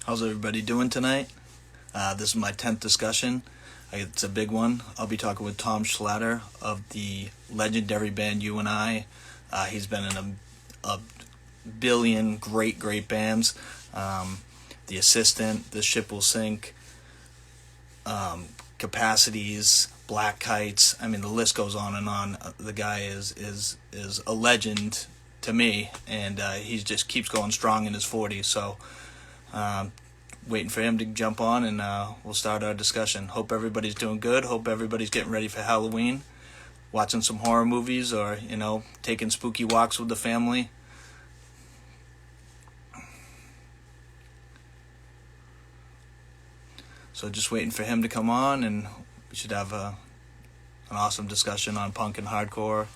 How's everybody doing tonight? This is my 10th discussion. It's a big one. I'll be talking with Tom Schlatter of the legendary band You and I. He's been in a billion great bands. Um, the Assistant, The Ship Will Sink, Capacities, Black Kites. I mean, the list goes on and on. The guy is a legend to me, and he just keeps going strong in his 40s. So um, waiting for him to jump on, and we'll start our discussion. Hope everybody's doing good. Hope everybody's getting ready for Halloween, watching some horror movies, or taking spooky walks with the family. So just waiting for him to come on, and we should have an awesome discussion on punk and hardcore.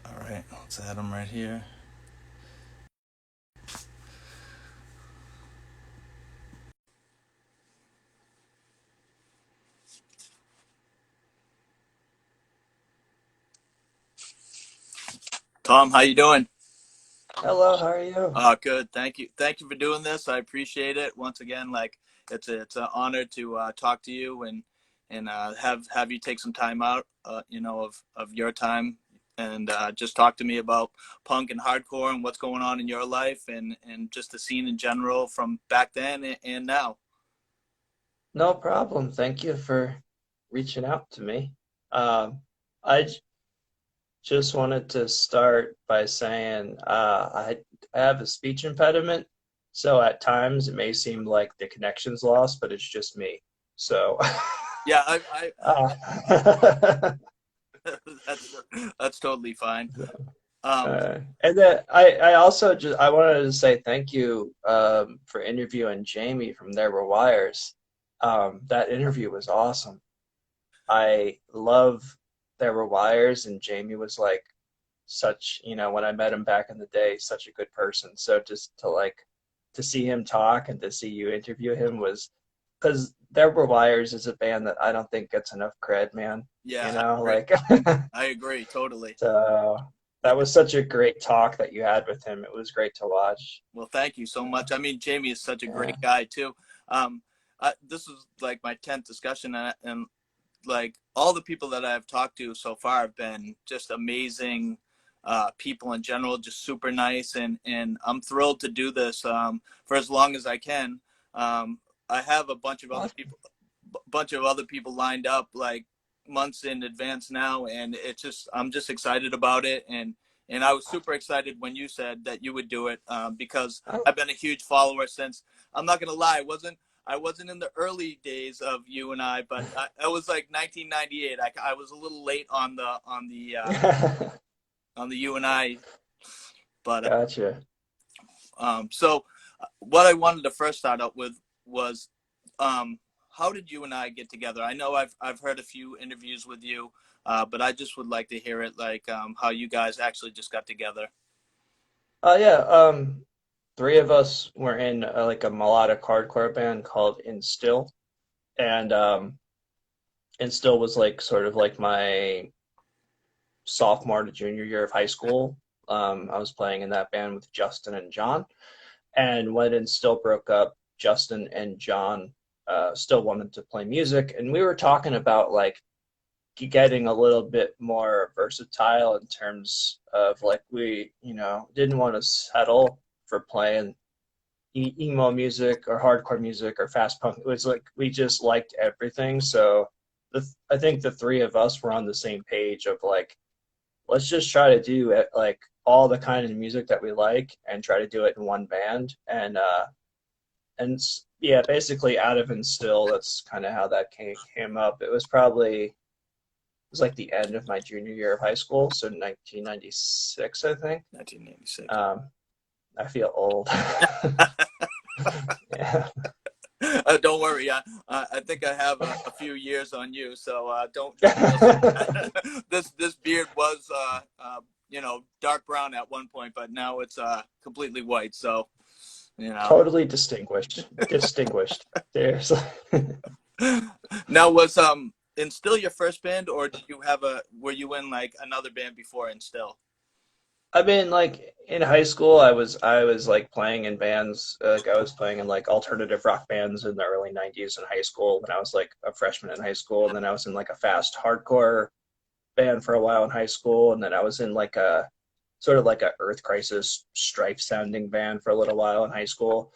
All right, let's add him right here. Tom, how you doing? Hello, how are you? Good. Thank you for doing this. I appreciate it. Once again, like it's an honor to talk to you and have you take some time out, of your time and just talk to me about punk and hardcore and what's going on in your life and just the scene in general from back then and now. No problem. Thank you for reaching out to me. I just wanted to start by saying I have a speech impediment, so at times it may seem like the connection's lost, but it's just me. So, Yeah, I uh, that's that's totally fine. Um, and then I also just I wanted to say thank you for interviewing Jamie from There Were Wires. That interview was awesome. I love There Were Wires, and Jamie was like such, when I met him back in the day, such a good person. So just to see him talk and to see you interview him was because There Were Wires is a band that I don't think gets enough cred, man. yeah, You I know, agree. like I agree totally. so Yeah. that was such a great talk that you had with him. It was great to watch. Well, thank you so much. I mean, Jamie is such a Yeah. great guy too. Um, this is like my 10th discussion, and like all the people that I've talked to so far have been just amazing people in general, just super nice, and I'm thrilled to do this for as long as I can. I have a Awesome. bunch of other people lined up like months in advance now, and it's just I'm just excited about it, and I was super excited when you said that you would do it because Oh, I've been a huge follower since. I'm not gonna lie, I wasn't in the early days of you and I, but I was like 1998. I was a little late on the you and I, but gotcha. so what I wanted to first start out with was um, how did you and I get together? I know I've heard a few interviews with you, but I just would like to hear it, like how you guys actually just got together. Yeah, three of us were in like a melodic hardcore band called Instill, and Instill was like sort of like my sophomore to junior year of high school. I was playing in that band with Justin and John, and when Instill broke up, Justin and John still wanted to play music, and we were talking about like getting a little bit more versatile in terms of like we, didn't want to settle for playing emo music or hardcore music or fast punk. It was like we just liked everything. So I think the three of us were on the same page of like, let's just try to do it, like all the kind of music that we like and try to do it in one band. And yeah, basically out of Instill, that's kind of how that came up. It was like the end of my junior year of high school, so 1996, I think. 1986. Um, I feel old. Yeah. Don't worry, I think I have a few years on you, so don't feel so bad. This beard was dark brown at one point, but now it's completely white. So you know. Totally distinguished. Distinguished. Seriously. Now was Instill your first band, or did you have a were you in like another band before Instill? I mean, like in high school, I was like playing in bands. Like I was playing in like alternative rock bands in the early '90s in high school when I was like a freshman in high school, and then I was in like a fast hardcore band for a while in high school, and then I was in like a sort of like a Earth Crisis Strife sounding band for a little while in high school.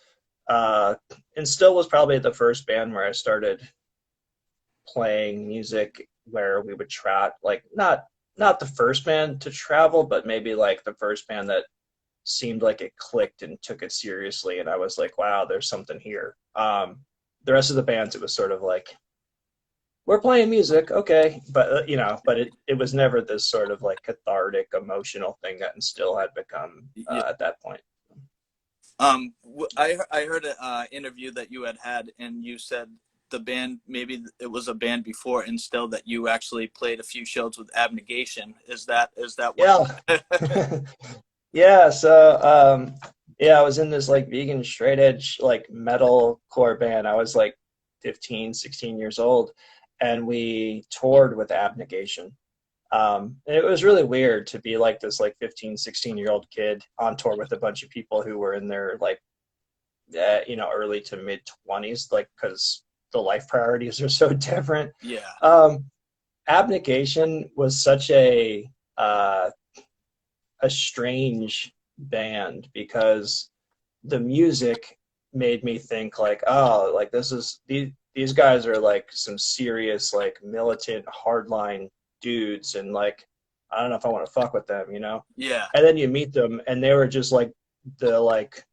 Uh, and Still was probably the first band where I started playing music where we would try like not the first band to travel, but maybe like the first band that seemed like it clicked and took it seriously, and I was like, wow, there's something here. The rest of the bands, it was sort of like we're playing music, okay, but but it was never this sort of like cathartic emotional thing that Still had become Yeah. at that point. I heard an interview that you had, and you said the band, maybe it was a band before and still, that you actually played a few shows with Abnegation. Is that what? Yeah. Yeah, so yeah, I was in this like vegan straight edge like metal core band. I was like 15, 16 years old, and we toured with Abnegation. And it was really weird to be like this like 15, 16-year-old kid on tour with a bunch of people who were in their like early to mid 20s, like because the life priorities are so different. Yeah, Um, Abnegation was such uh, a strange band because the music made me think like, oh, like these guys are like some serious like militant hardline dudes, and like I don't know if I want to fuck with them, you know. yeah, And then you meet them, and they were just like the like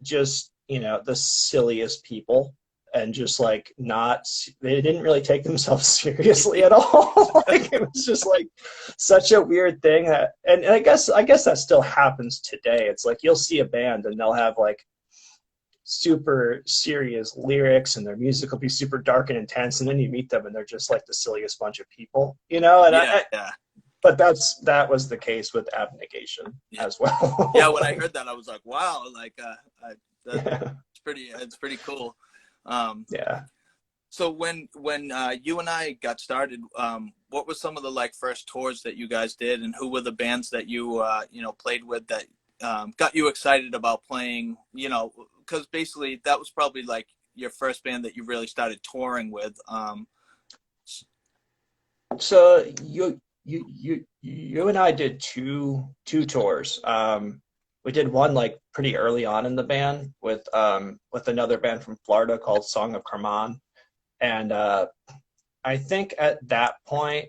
just the silliest people, and just like not they didn't really take themselves seriously at all. Like it was just like such a weird thing that, and I guess that still happens today. It's like you'll see a band and they'll have like super serious lyrics and their music will be super dark and intense, and then you meet them and they're just like the silliest bunch of people, and yeah, yeah, but that was the case with Abnegation yeah. as Yeah, well. when I Like, heard that, I was like, wow, like that's yeah, pretty cool. Um, yeah. so when you and I got started, what were some of the like first tours that you guys did, and who were the bands that you played with that got you excited about playing? Because basically that was probably like your first band that you really started touring with. So you and I did two tours. We did one like pretty early on in the band with another band from Florida called Song of Carmon, and I think at that point,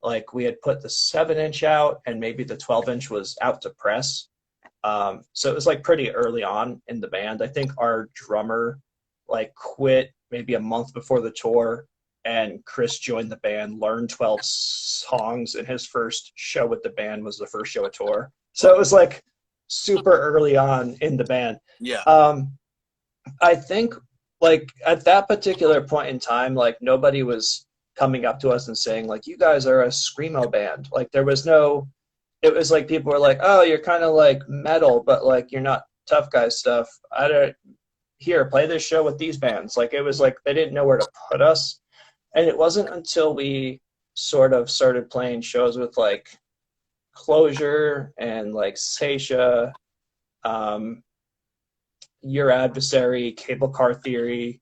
like we had put the 7-inch out, and maybe the 12-inch was out to press. So it was like pretty early on in the band. I think our drummer like quit maybe a month before the tour, and Chris joined the band, learned 12 songs, and his first show with the band was the first show of tour. So it was like super early on in the band. Yeah, Um, I think like at that particular point in time, like nobody was coming up to us and saying like you guys are a screamo band. Like there was no it was like people were like, "Oh, you're kind of like metal, but like you're not tough guy stuff." I don't Here, play this show with these bands. Like it was like they didn't know where to put us. And it wasn't until we sort of started playing shows with like Closure and like Seisha, um, Your Adversary, Cable Car Theory,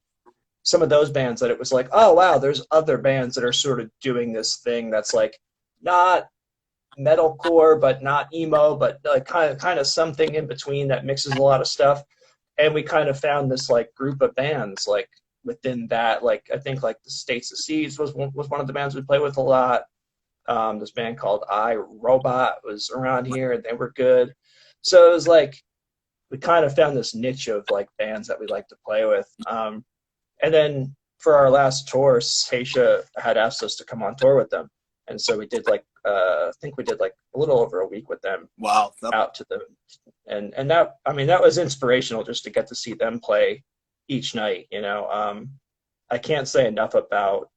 some of those bands, that it was like, oh wow, there's other bands that are sort of doing this thing that's like not metalcore, but not emo, but like kind of something in between that mixes a lot of stuff. And we kind of found this like group of bands like within that. Like I think like the States of Seeds was one of the bands we play with a lot. This band called I Robot was around here, and they were good. So it was like we kind of found this niche of like bands that we like to play with. And then for our last tour, Seisha had asked us to come on tour with them, and so we did like I think we did like a little over a week with them wow, out to the and that, I mean, that was inspirational just to get to see them play each night. I can't say enough about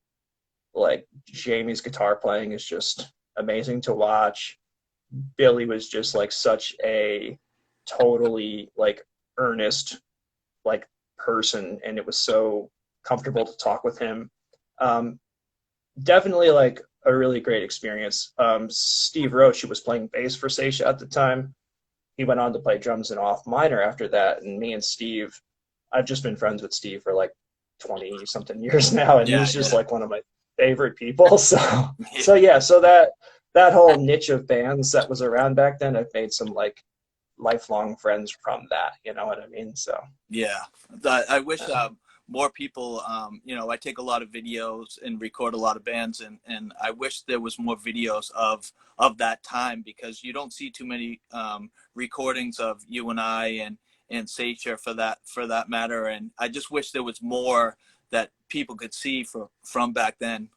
like Jamie's guitar playing is just amazing to watch. Billy was just like such a totally like earnest like person, and it was so comfortable to talk with him. Um, Definitely like a really great experience. Steve Roach, who was playing bass for Seisha at the time, he went on to play drums in Off Minor after that. And me and Steve, I've just been friends with Steve for like 20 something years now, and Yeah, he's just yeah, like one of my favorite people. So yeah. so that whole niche of bands that was around back then, I've made some like lifelong friends from that. You know what I mean? So Yeah, I wish uh, more people. I take a lot of videos and record a lot of bands, and I wish there was more videos of that time, because you don't see too many recordings of you and I and Sacher for that matter. And I just wish there was more that people could see from back then.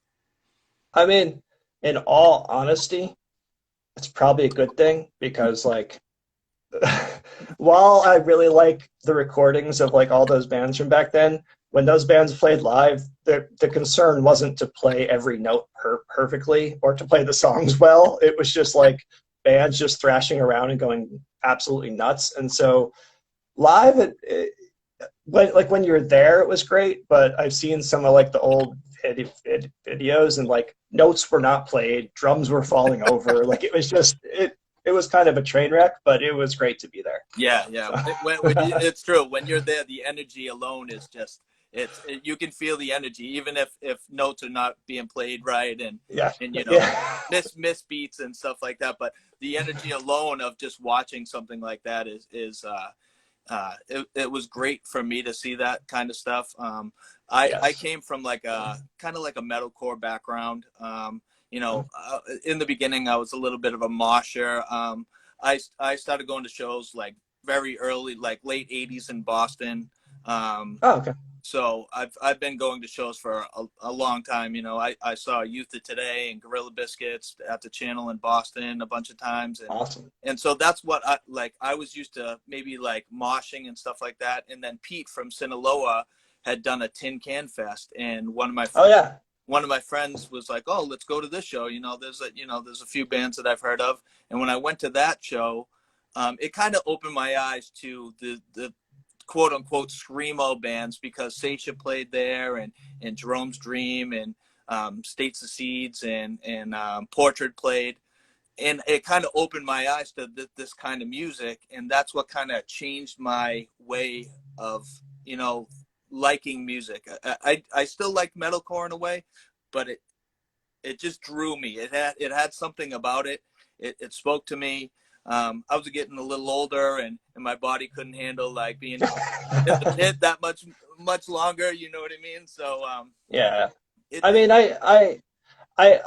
I mean, in all honesty, it's probably a good thing because like while I really like the recordings of like all those bands from back then, when those bands played live, the concern wasn't to play every note perfectly or to play the songs well. It was just like bands just thrashing around and going absolutely nuts. And so live, when you're there, it was great. But I've seen some of like the old videos, and like notes were not played, drums were falling over. Like it was just it was kind of a train wreck, but it was great to be there. Yeah, yeah. So It's true. When you're there, the energy alone is just you can feel the energy, even if notes are not being played right, yeah, and yeah, miss beats and stuff like that. But the energy alone of just watching something like that is it was great for me to see that kind of stuff. I yes. came from like a kind of like a metalcore background. In the beginning, I was a little bit of a mosher. I started going to shows like very early, like late '80s in Boston. Um, Oh, okay, so I've been going to shows for a long time. I saw Youth of Today and Gorilla Biscuits at the Channel in Boston a bunch of times, awesome. and so that's what I like. I was used to maybe like moshing and stuff like that. And then Pete from Sinaloa had done a Tin Can Fest, and Oh yeah, one of my friends was like, "Oh, let's go to this show. There's a few bands that I've heard of." And when I went to that show, it kind of opened my eyes to the quote unquote screamo bands, because Seisha played there, and Jerome's Dream, and States of Seeds, and Portrait played, and it kind of opened my eyes to this kind of music, and that's what kind of changed my way of liking music. I still like metalcore in a way, but it just drew me. It had something about it. It spoke to me. I was getting a little older, and my body couldn't handle like being in the pit that much longer. You know what I mean? So yeah. it I mean, I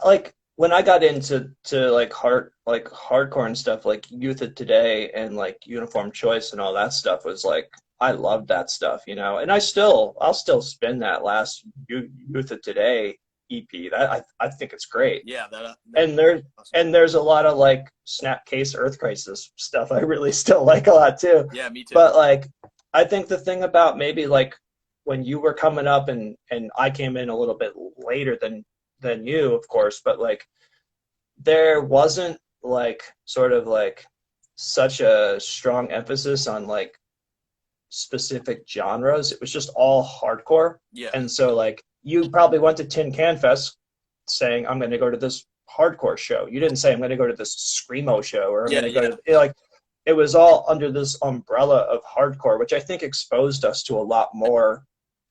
like when I got into hardcore and stuff like Youth of Today and like Uniform Choice and all that stuff was like I loved that stuff, you know. And I'll still spin that last Youth of Today EP. That I think it's great. yeah, that And there awesome. and there's a lot of like Snapcase Earth Crisis stuff I really still like a lot too. Yeah, me too. But like I think the thing about maybe like when you were coming up and I came in a little bit later than you, of course, but like there wasn't like sort of like such a strong emphasis on like specific genres. It was just all hardcore. Yeah, And so like you probably went to Tin Can Fest saying, I'm gonna go to this hardcore show. You didn't say I'm gonna go to this screamo show or I'm yeah, gonna go yeah, to like it was all under this umbrella of hardcore, which I think exposed us to a lot more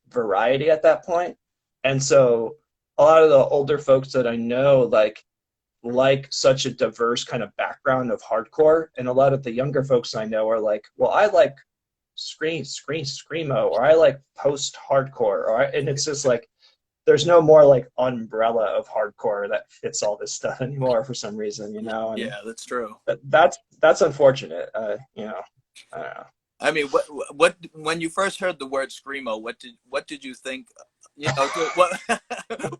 variety at that point. And so a lot of the older folks that I know like such a diverse kind of background of hardcore, and a lot of the younger folks I know are like, well, I like screamo, or I like post hardcore, and it's just like there's no more like umbrella of hardcore that fits all this stuff anymore for some reason, you know, and yeah. That's true. that's unfortunate, you know. I don't know. I mean, what when you first heard the word screamo, what did you think? What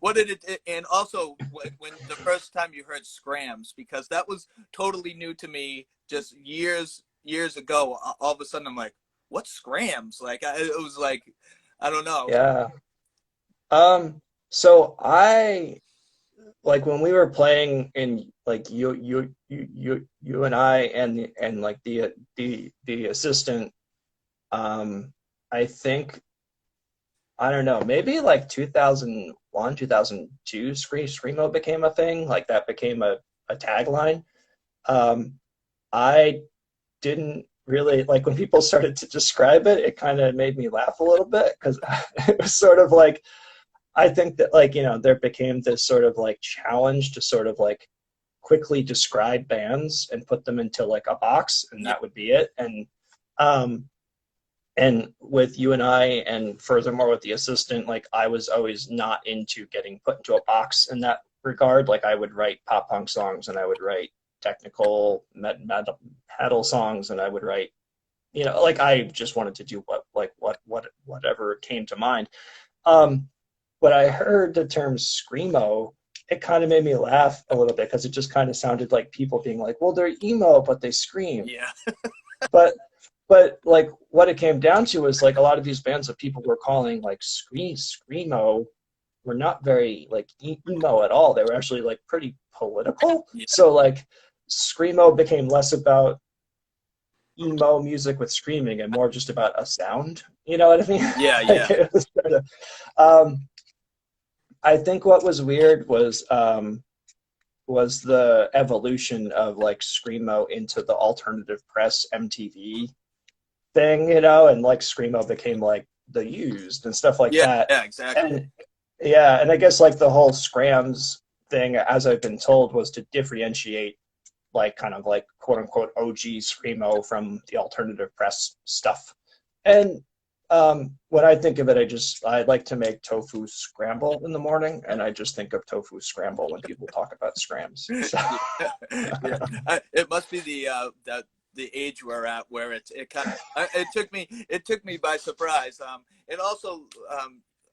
what did it? And also, when the first time you heard scrams, because that was totally new to me, just years ago. All of a sudden, I'm like, what scrams? Like, it was like, I don't know. Yeah. So I like when we were playing in like you and I and like the assistant, I think I don't know, maybe like 2001, 2002, Screamo became a thing. Like that became a tagline. Um, I didn't really like when people started to describe it, it kind of made me laugh a little bit because it was sort of like, I think that like, there became this sort of like challenge to sort of like quickly describe bands and put them into like a box and Yeah, that would be it. Um, and with you and I, and furthermore with the assistant, like I was always not into getting put into a box in that regard. Like I would write pop punk songs and I would write technical metal songs and I would write, like I just wanted to do whatever came to mind. Um, when I heard the term screamo, it kind of made me laugh a little bit because it just kind of sounded like people being like, well, they're emo, but they scream. yeah, But like what it came down to is like a lot of these bands that people were calling like screamo were not very like emo at all. They were actually like pretty political. yeah, So like screamo became less about emo music with screaming and more just about a sound. You know what I mean? yeah, Like yeah, it was sort of, I think what was weird was the evolution of like screamo into the alternative press MTV thing, and like screamo became like the used and stuff like yeah, that. yeah, exactly. And yeah, and I guess like the whole scrams thing, as I've been told, was to differentiate like kind of like quote unquote OG screamo from the alternative press stuff. And when I think of it, I like to make tofu scramble in the morning, and I just think of tofu scramble when people talk about scrams. So Yeah, yeah. It must be the age we're at where it kind of it took me by surprise. It also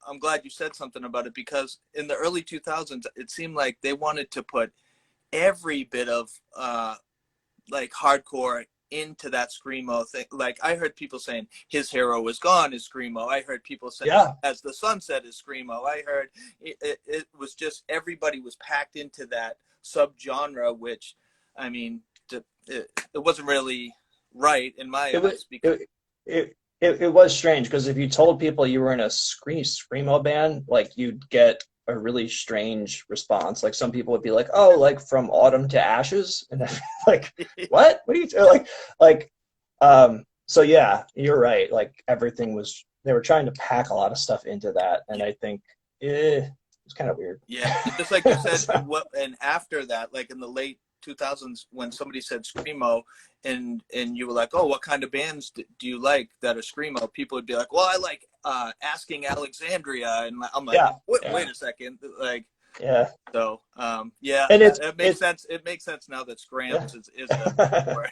I'm glad you said something about it because in the early 2000s it seemed like they wanted to put every bit of like hardcore into that screamo thing. Like I heard people saying his hero is gone is screamo. I heard people saying yeah, as the sunset is screamo. I heard it was just everybody was packed into that subgenre, which I mean it wasn't really right in my it was eyes because it was strange because if you told people you were in a screamo band, like you'd get a really strange response. Like some people would be like, "Oh, like from autumn to ashes," and then like, "What? What are you like?" So yeah, you're right. Like everything was they were trying to pack a lot of stuff into that, and yeah, I think it's kind of weird. yeah, and just like you said, So, and after that, like in the late 2000s, when somebody said screamo, and you were like, oh, what kind of bands do you like that are screamo? People would be like, well, I like Asking Alexandria, and I'm like, yeah, wait a second, like yeah, so, yeah, and it makes it's sense. It makes sense now that yeah. Scrams is a word.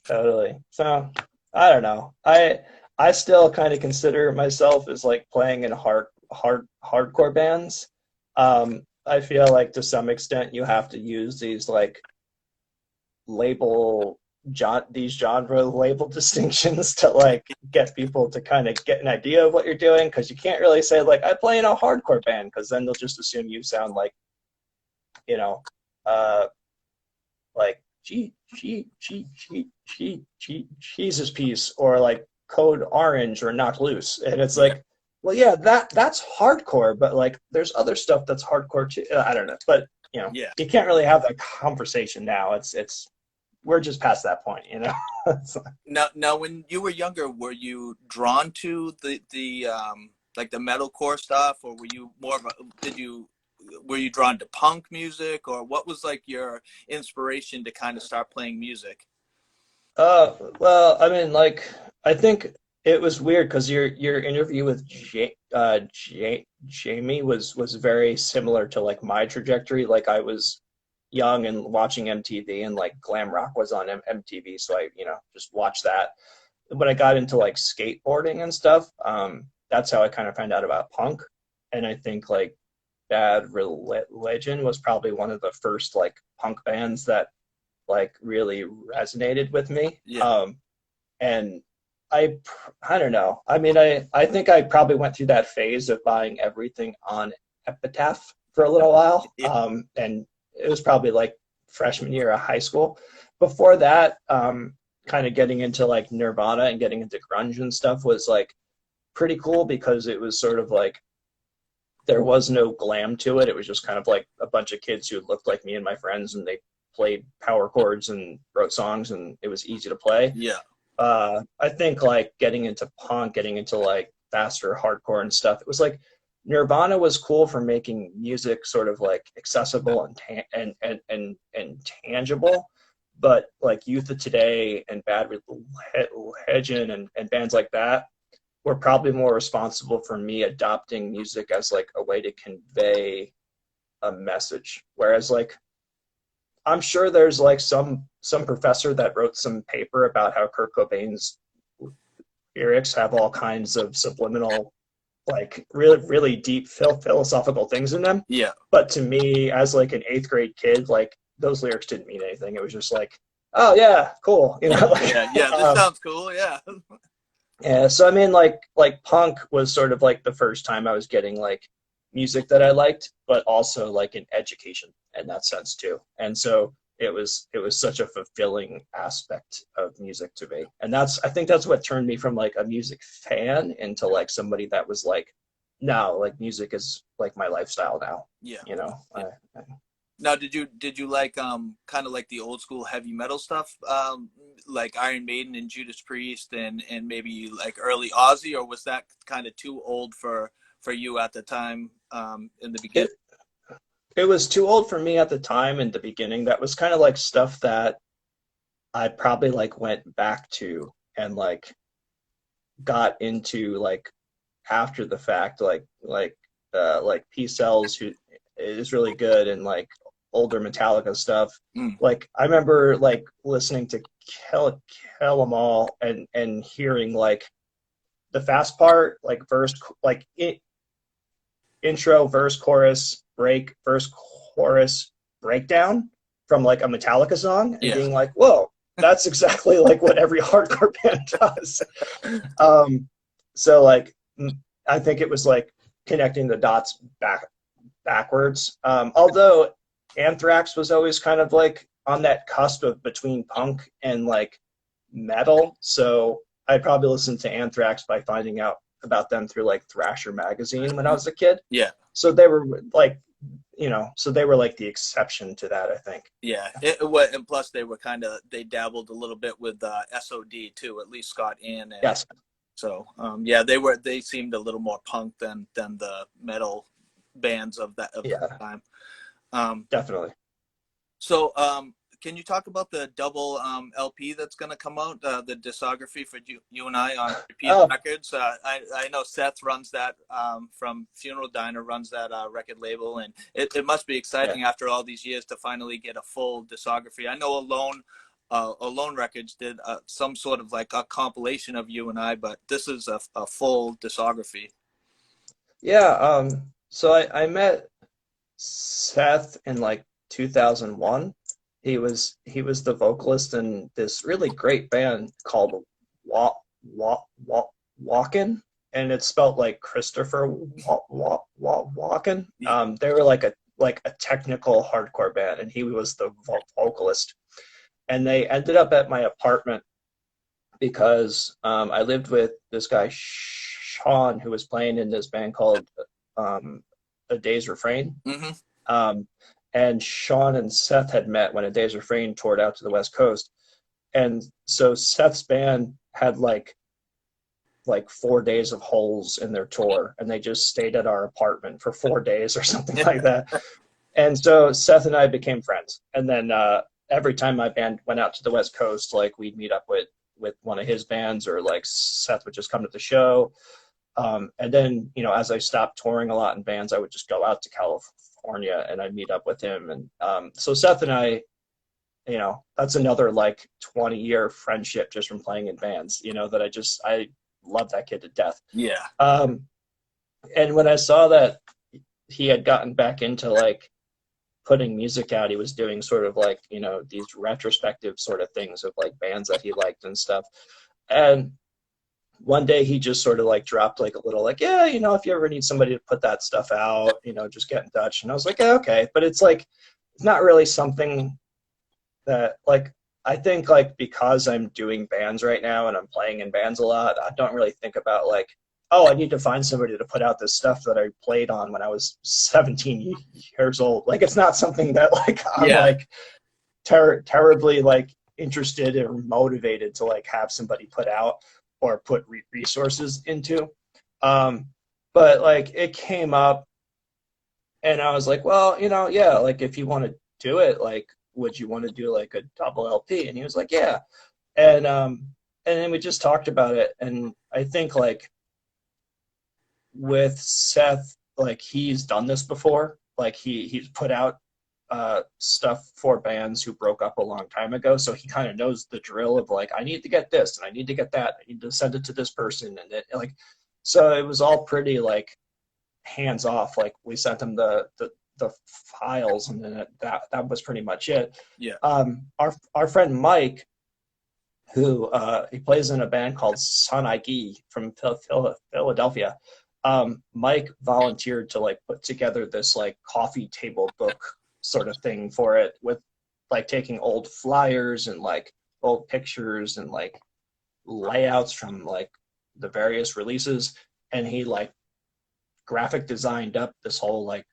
Totally. So I don't know. I still kind of consider myself as like playing in hardcore bands. I feel like to some extent you have to use these like label these genre label distinctions to like get people to kind of get an idea of what you're doing because you can't really say like I play in a hardcore band because then they'll just assume you sound like you know uh like Jesus piece or like Code Orange or Knock Loose, and it's Yeah, like, well, yeah, that's hardcore, but like there's other stuff that's hardcore too. I don't know, but yeah. you can't really have that conversation now. It's we're just past that point. So, Now, when you were younger, were you drawn to the like the metalcore stuff, or were you more of a did you were you drawn to punk music, or what was like your inspiration to kind of start playing music? well, I mean, like, I think it was weird because your interview with Jamie was very similar to like my trajectory. Like, I was young and watching MTV, and like glam rock was on MTV, so I just watched that. When I got into like skateboarding and stuff, that's how I kind of found out about punk. And I think like Bad Religion was probably one of the first like punk bands that like really resonated with me. Yeah, And I don't know. I mean, I think I probably went through that phase of buying everything on Epitaph for a little while. yeah, And it was probably like freshman year of high school. Before that, kind of getting into like Nirvana and getting into grunge and stuff was like pretty cool because it was sort of like there was no glam to it. It was just kind of like a bunch of kids who looked like me and my friends, and they played power chords and wrote songs, and it was easy to play. Yeah. I think like getting into punk, getting into like faster hardcore and stuff, it was like Nirvana was cool for making music sort of like accessible and tangible. But like Youth of Today and Bad Religion and bands like that were probably more responsible for me adopting music as like a way to convey a message. Whereas like I'm sure there's like some professor that wrote some paper about how Kurt Cobain's lyrics have all kinds of subliminal, like really deep philosophical things in them. Yeah. But to me, as like an eighth grade kid, like those lyrics didn't mean anything. It was just like, oh yeah, cool, you know. Like, Yeah. Yeah. This sounds cool. Yeah. yeah. So I mean, like punk was sort of like the first time I was getting like music that I liked, but also like an education in that sense too. And so it was such a fulfilling aspect of music to me. And I think that's what turned me from like a music fan into like somebody that was like, no, like music is like my lifestyle now. Yeah. You know, Yeah. Now, did you like kind of like the old school heavy metal stuff, like Iron Maiden and Judas Priest and maybe like early Ozzy, or was that kind of too old for you at the time in the beginning? it it was too old for me at the time in the beginning. That was kind of like stuff that I probably like went back to and got into like after the fact, like P Cells, who is really good, and like older Metallica stuff. Mm. Like I remember like listening to Kill 'Em All and hearing like the fast part, like verse, like intro, verse, chorus, break, verse, chorus, breakdown from like a Metallica song, and Yeah. being like, whoa, that's exactly like what every hardcore band does. So like I think it was like connecting the dots backwards. Although Anthrax was always kind of like on that cusp of between punk and like metal, so I probably listened to Anthrax by finding out about them through like Thrasher magazine when I was a kid. Yeah. So they were like, so they were like the exception to that, I think. Yeah, and plus they dabbled a little bit with SOD too, at least Scott Ian, and Yes. so yeah, they seemed a little more punk than the metal bands of that Yeah, time. Um, definitely. so can you talk about the double LP that's going to come out, the discography for you and I on Repeat Oh, Records? I know Seth runs that from Funeral Diner, runs that record label, and it must be yeah. exciting after all these years to finally get a full discography. I know Alone Records did some sort of like a compilation of you and I, but this is a full discography. Yeah, so I met Seth in like 2001. He was the vocalist in this really great band called Walk Walkin, and it's spelled like Christopher Walken. Yeah. They were like a technical hardcore band, and he was the vocalist. And they ended up at my apartment because I lived with this guy Sean, who was playing in this band called A Day's Refrain. Mm-hmm. Um, and Sean and Seth had met when A Day's Refrain toured out to the West Coast. And so Seth's band had like 4 days of holes in their tour, and they just stayed at our apartment for 4 days or something like that. And so Seth and I became friends. And then every time my band went out to the West Coast, like we'd meet up with one of his bands, or like Seth would just come to the show. And then, as I stopped touring a lot in bands, I would just go out to California and I'd meet up with him. And so Seth and I, that's another like 20-year friendship just from playing in bands, that I love that kid to death. Yeah. And when I saw that he had gotten back into like putting music out, he was doing sort of like, these retrospective sort of things of like bands that he liked and stuff. And one day he just sort of like dropped like a little like, yeah, if you ever need somebody to put that stuff out, just get in touch. And I was like, yeah, okay. But it's like, it's not really something that like, I think like because I'm doing bands right now and I'm playing in bands a lot, I don't really think about like, oh, I need to find somebody to put out this stuff that I played on when I was 17 years old. Like, it's not something that like I'm Yeah. like terribly like interested or motivated to like have somebody put out or put resources into. Um, but like it came up and I was like, well, yeah, like if you want to do it, like, would you want to do like a double LP? And he was like, yeah. And then we just talked about it. And I think like with Seth, like he's done this before. Like he's put out stuff for bands who broke up a long time ago. So he kind of knows the drill of like, I need to get this and I need to get that. I need to send it to this person. And it like, so it was all pretty like hands off. Like we sent him the files and then that was pretty much it. Yeah. Our friend Mike, who he plays in a band called Sanagi from Philadelphia. Mike volunteered to like put together this like coffee table book sort of thing for it, with like taking old flyers and like old pictures and like layouts from like the various releases, and he like graphic designed up this whole like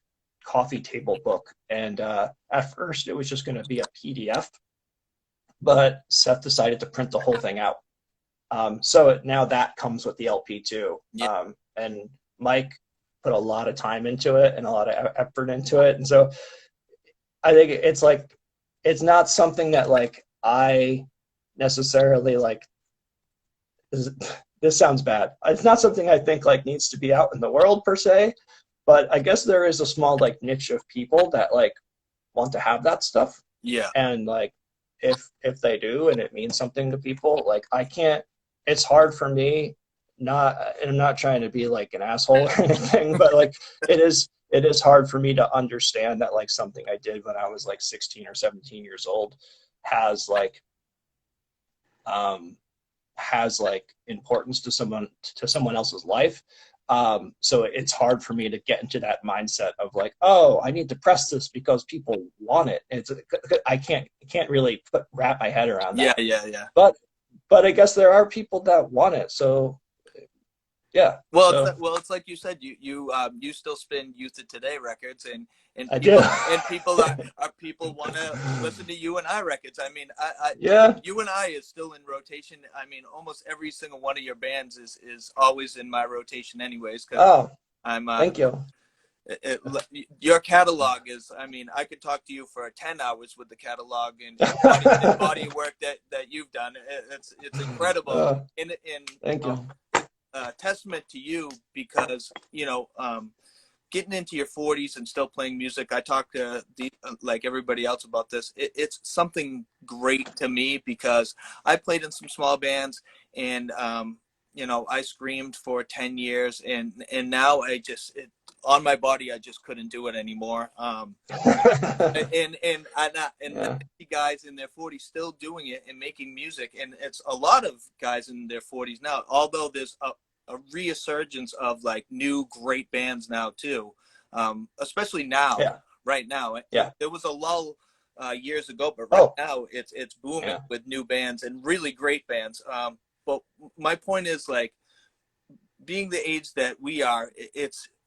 coffee table book. And at first it was just going to be a PDF, but Seth decided to print the whole thing out. So now that comes with the LP too. Yeah. And Mike put a lot of time into it and a lot of effort into it. And so I think it's like, it's not something that like I necessarily like, this sounds bad. It's not something I think like needs to be out in the world per se, but I guess there is a small like niche of people that like want to have that stuff. Yeah. And like, if they do and it means something to people, like I can't, it's hard for me, not, and I'm not trying to be like an asshole or anything, but like it is hard for me to understand that like something I did when I was like 16 or 17 years old has like importance to someone else's life. So it's hard for me to get into that mindset of like, oh, I need to press this because people want it. I can't really wrap my head around Yeah. that. Yeah. Yeah. But I guess there are people that want it. So yeah. Well, So it's like you said, you still spin Youth of Today records, and I people do. and people are people want to listen to You and I records. I mean, Yeah. You and I is still in rotation. I mean, almost every single one of your bands is always in my rotation, anyways. Because Oh, I'm thank you. your catalog is. I mean, I could talk to you for 10 hours with the catalog and body of work that you've done. It's incredible. In Thank you. testament to you, because getting into your 40s and still playing music. I talk to like everybody else about this. It's something great to me because I played in some small bands, and I screamed for 10 years, and now on my body I just couldn't do it anymore. And Yeah. the guys in their 40s still doing it and making music, and it's a lot of guys in their 40s now, although there's a resurgence of like new great bands now too, especially now. Yeah. Right now, Yeah. there was a lull years ago, but right Oh, now it's booming yeah. with new bands and really great bands. But my point is, like, being the age that we are,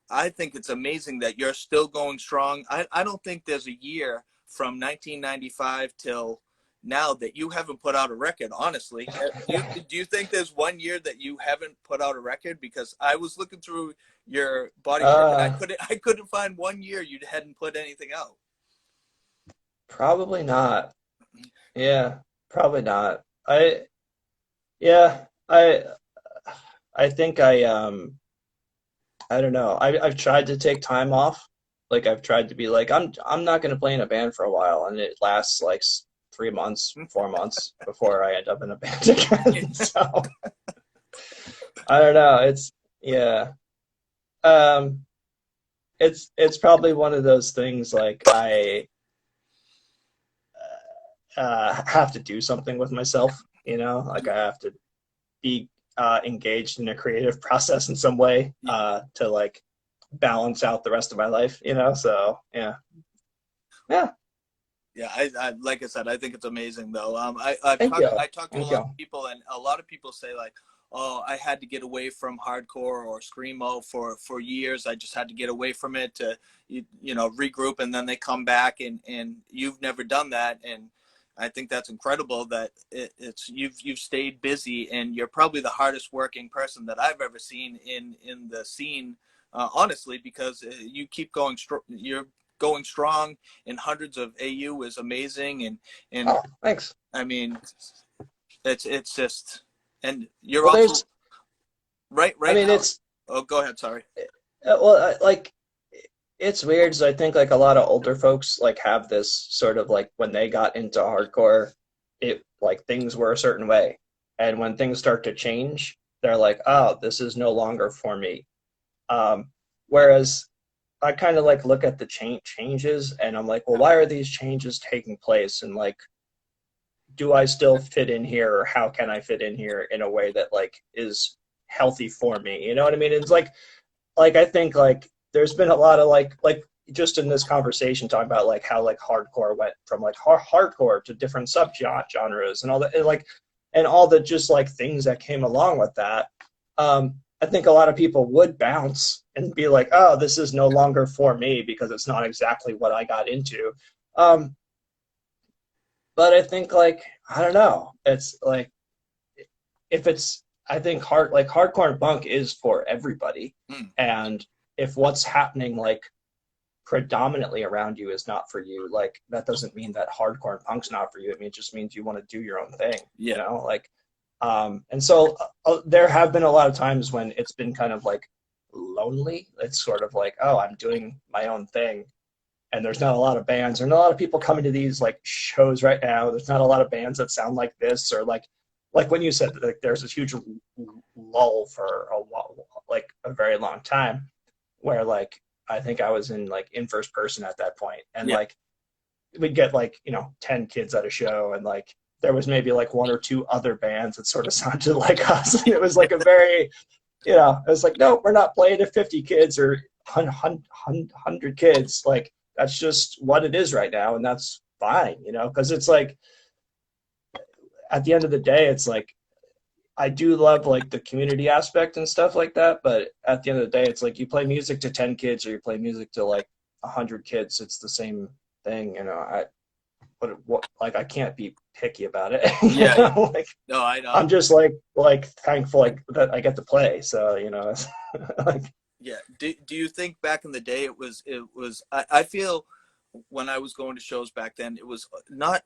I think it's amazing that you're still going strong. I don't think there's a year from 1995 till now that you haven't put out a record, honestly. Do you think there's one year that you haven't put out a record? Because I was looking through your body of work and I couldn't find one year you hadn't put anything out. Probably not. Yeah, probably not. Yeah, I think I don't know. I've tried to take time off. Like I've tried to be like I'm not going to play in a band for a while, and it lasts like 3 months, 4 months before I end up in a band again. So I don't know. Yeah. Um, it's probably one of those things like I have to do something with myself, like I have to be engaged in a creative process in some way to like balance out the rest of my life, so yeah. Yeah, I like I said, I think it's amazing though. Thank you. I talked to a Thank lot you. of people, and a lot of people say like, oh, I had to get away from hardcore or screamo for years. I just had to get away from it to regroup, and then they come back, and you've never done that. And I think that's incredible that it's you've stayed busy, and you're probably the hardest working person that I've ever seen in the scene, honestly, because you keep going. You're going strong, and hundreds of AU is amazing, and Oh, thanks. I mean, it's just, and you're Well, also there's, I right mean, now. it's, Oh, go ahead. Sorry. well, like, it's weird. So I think like a lot of older folks like have this sort of like when they got into hardcore, it like things were a certain way. And when things start to change, they're like, oh, this is no longer for me. Um, Yeah. Whereas I kind of like look at the changes and I'm like, well, why are these changes taking place? And like, do I still fit in here, or how can I fit in here in a way that like is healthy for me? You know what I mean? It's like I think like there's been a lot of like just in this conversation talking about like how like hardcore went from like hardcore to different sub genres and all that, and like and all the just like things that came along with that. I think a lot of people would bounce and be like, oh, this is no longer for me because it's not exactly what I got into. Um, but I think like I don't know, it's like if it's I think hardcore and punk is for everybody, Mm. and if what's happening like predominantly around you is not for you, like that doesn't mean that hardcore and punk's not for you. I mean, it just means you want to do your own thing, you Yeah. know, like and so there have been a lot of times when it's been kind of like lonely. It's sort of like, oh, I'm doing my own thing, and there's not a lot of bands. There's not a lot of people coming to these like shows right now. There's not a lot of bands that sound like this, or like when you said like there's this huge lull for like a very long time, where like I think I was in like in first person at that point, and Yeah. like we'd get like 10 kids at a show, and like there was maybe like one or two other bands that sort of sounded like us, and it was like a very it was like, no, we're not playing to 50 kids or 100 kids. Like, that's just what it is right now. And that's fine, because it's like, at the end of the day, it's like, I do love like the community aspect and stuff like that. But at the end of the day, it's like you play music to 10 kids or you play music to like 100 kids. It's the same thing, what like, I can't be picky about it. Yeah. Yeah. Like, No, I know. I'm just like thankful like that I get to play. So, it's like, Yeah. Do you think back in the day I feel when I was going to shows back then, it was not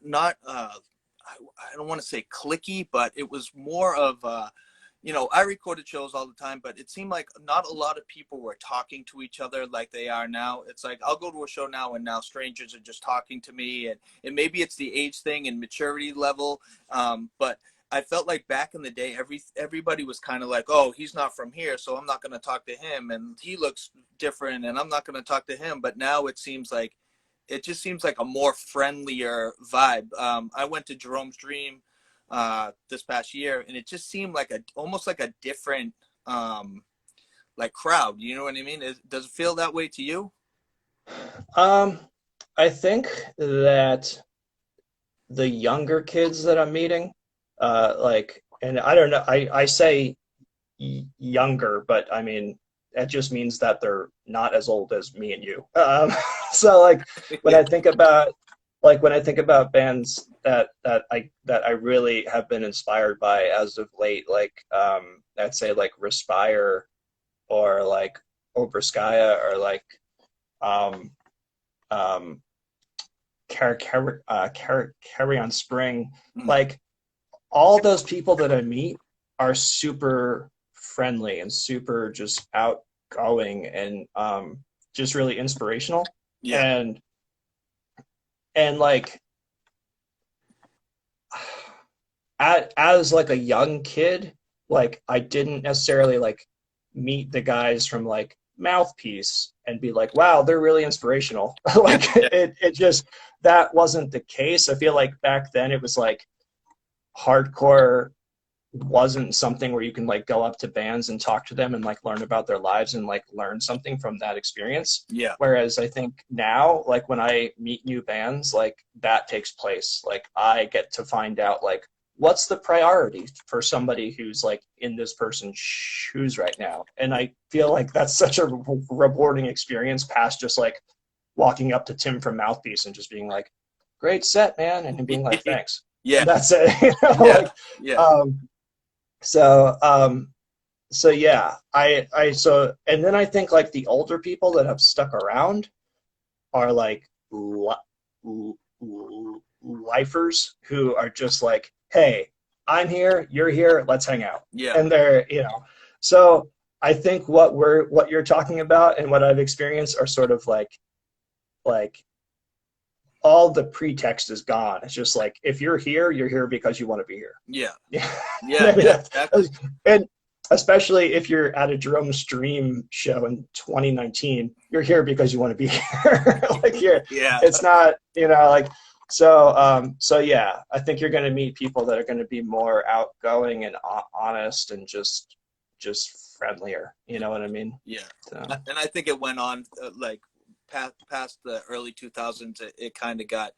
I don't want to say clicky, but it was more of I recorded shows all the time, but it seemed like not a lot of people were talking to each other like they are now. It's like I'll go to a show now, and now strangers are just talking to me, and maybe it's the age thing and maturity level, but I felt like back in the day, everybody was kind of like, oh, he's not from here, so I'm not going to talk to him, and he looks different, and I'm not going to talk to him. But now it just seems like a more friendlier vibe. I went to Jerome's Dream this past year, and it just seemed like almost like a different like crowd. You know what I mean? Does it feel that way to you? Um, I think that the younger kids that I'm meeting, like, and I don't know, I say younger, but I mean, that just means that they're not as old as me and you. So like when Yeah, I think about when I think about bands that I really have been inspired by as of late, like I'd say like Respire or like Oberskaya or like um um Carry on Spring. mm, Like all those people that I meet are super friendly and super just outgoing and just really inspirational. yeah, And like as like a young kid, like I didn't necessarily like meet the guys from like Mouthpiece and be like, wow, they're really inspirational. yeah, Like yeah, it just that wasn't the case. I feel like back then it was like hardcore wasn't something where you can like go up to bands and talk to them and like learn about their lives and like learn something from that experience. yeah, Whereas I think now, like when I meet new bands, like that takes place. Like I get to find out like what's the priority for somebody who's like in this person's shoes right now? And I feel like that's such a rewarding experience past just like walking up to Tim from Mouthpiece and just being like, great set, man, and him being like, thanks. Yeah, And that's it. yeah, Like, yeah, um, so, so yeah, so, and then I think like the older people that have stuck around are like lifers who are just like, hey, I'm here, you're here, let's hang out. yeah, And they're, so I think what you're talking about and what I've experienced are sort of like all the pretext is gone. It's just like, if you're here, you're here because you want to be here. yeah, Yeah. yeah, yeah, exactly. And especially if you're at a Drum Stream show in 2019, you're here because you want to be here. Like you're, Yeah, it's not, like, so yeah, I think you're going to meet people that are going to be more outgoing and honest and just friendlier. You know what I mean? yeah. So, And I think it went on like past the early 2000s. It kind of got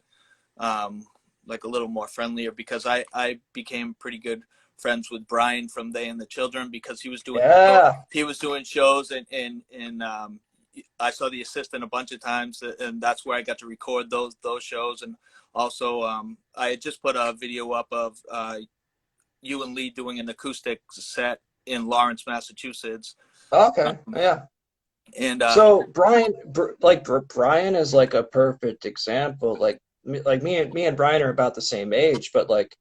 like a little more friendlier because I became pretty good friends with Brian from They and the Children because yeah. he was doing shows and I saw the assistant a bunch of times and that's where I got to record those shows. And also I had just put a video up of you and Lee doing an acoustic set in Lawrence, Massachusetts. Okay. Yeah. And So Brian, Brian is like a perfect example. Like me and Brian are about the same age, but like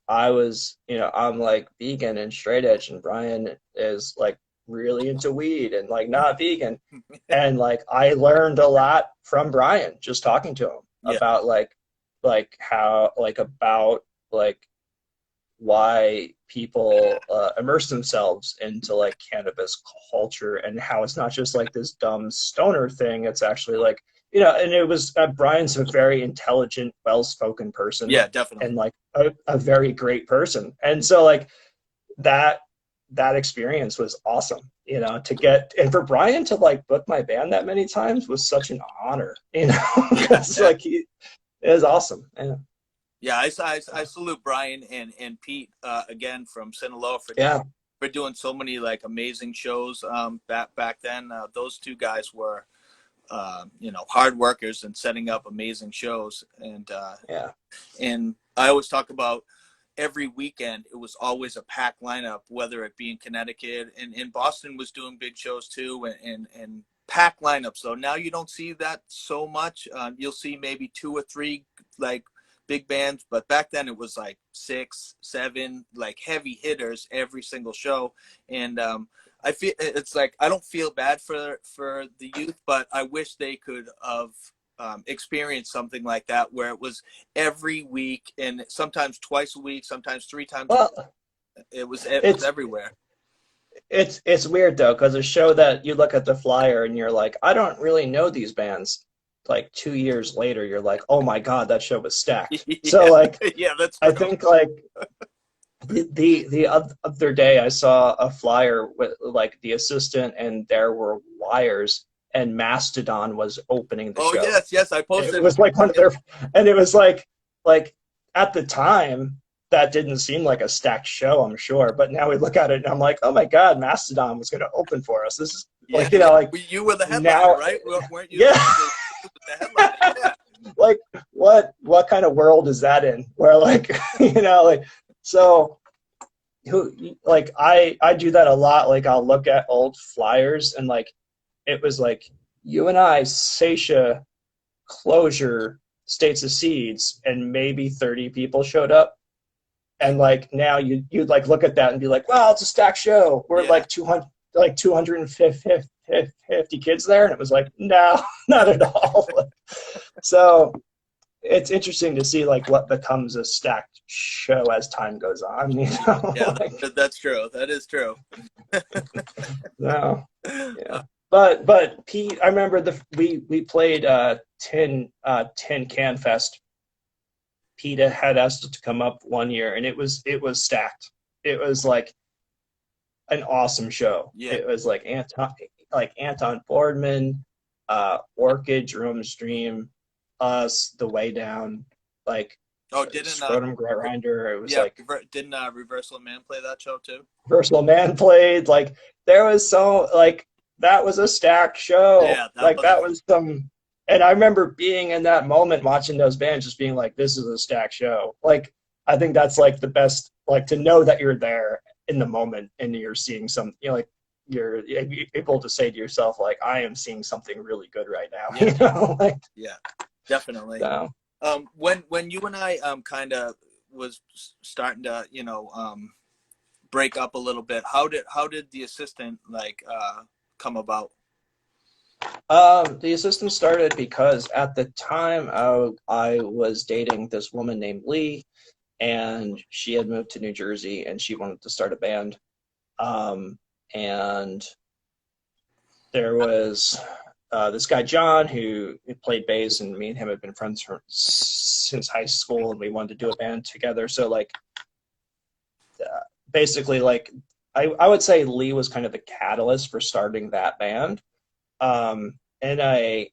I was, I'm like vegan and straight edge, and Brian is like really into weed and like not vegan, and like I learned a lot from Brian just talking to him yeah, about like how about like why people immerse themselves into like cannabis culture and how it's not just like this dumb stoner thing. It's actually like, and it was Brian's a very intelligent, well-spoken person yeah, definitely. and like a very great person. And so like that that experience was awesome, to get and for Brian to like book my band that many times was such an honor, Yeah, because yeah. like it was awesome. Yeah. Yeah, I salute Brian and Pete again from Sinaloa Yeah. for doing so many like amazing shows back then. Those two guys were hard workers and setting up amazing shows. Yeah. And I always talk about every weekend it was always a packed lineup, whether it be in Connecticut and in Boston was doing big shows too and packed lineups. So now you don't see that so much. You'll see maybe two or three like big bands, but back then it was like 6, 7 like heavy hitters every single show. And I feel it's like I don't feel bad for the youth, but I wish they could have experienced something like that where it was every week and sometimes twice a week, sometimes 3 times a week. Well, It was it's everywhere. it's weird though, because a show that you look at the flyer and you're like, I don't really know these bands. Like 2 years later, you're like, oh my God, that show was stacked. So Yeah, like, yeah, that's I true. think like the other day I saw a flyer with like the assistant and there were wires and Mastodon was opening the Oh show. yes, yes, I It posted. was like one of their, and it was like at the time that didn't seem like a stacked show, I'm sure. But now we look at it and I'm like, oh my God, Mastodon was going to open for us. This is Yeah, like, yeah. like You were the headliner, now, right? Weren't you yeah, the headliner? Yeah, like what kind of world is that in? Where like, like so who like I do that a lot. Like I'll look at old flyers and like it was like you and I, Seisha, Closure, States of Seeds, and maybe 30 people showed up. And like now you'd like look at that and be like, well, it's a stacked show. We're yeah. like 250 kids there, and it was like, no, not at all. So it's interesting to see like what becomes a stacked show as time goes on. Yeah, Like, that's true. That is true. no, yeah. But Pete, I remember we played Tin Can Fest. PETA had asked us to come up one year, and it was stacked. It was like an awesome show. Yeah, It was like Anton Boardman, Orchid, Jerome Stream, us, The Way Down, like Oh, didn't Scrotum Grinder. It was yeah, like didn't Reversal Man play that show too? Versatile Man played. Like there was so like that was a stacked show. Yeah, that Like was that was some, and I remember being in that moment watching those bands, just being like, "This is a stacked show." Like I think that's like the best, like to know that you're there in the moment and you're seeing some, like you're able to say to yourself, like, "I am seeing something really good right now." yeah, Like yeah, definitely. so. When you and I kind of was starting to break up a little bit, how did the assistant like come about? The assistant started because at the time I was dating this woman named Lee, and she had moved to New Jersey and she wanted to start a band. And there was this guy John who played bass, and me and him had been friends since high school, and we wanted to do a band together. So like basically like I would say Lee was kind of the catalyst for starting that band. And I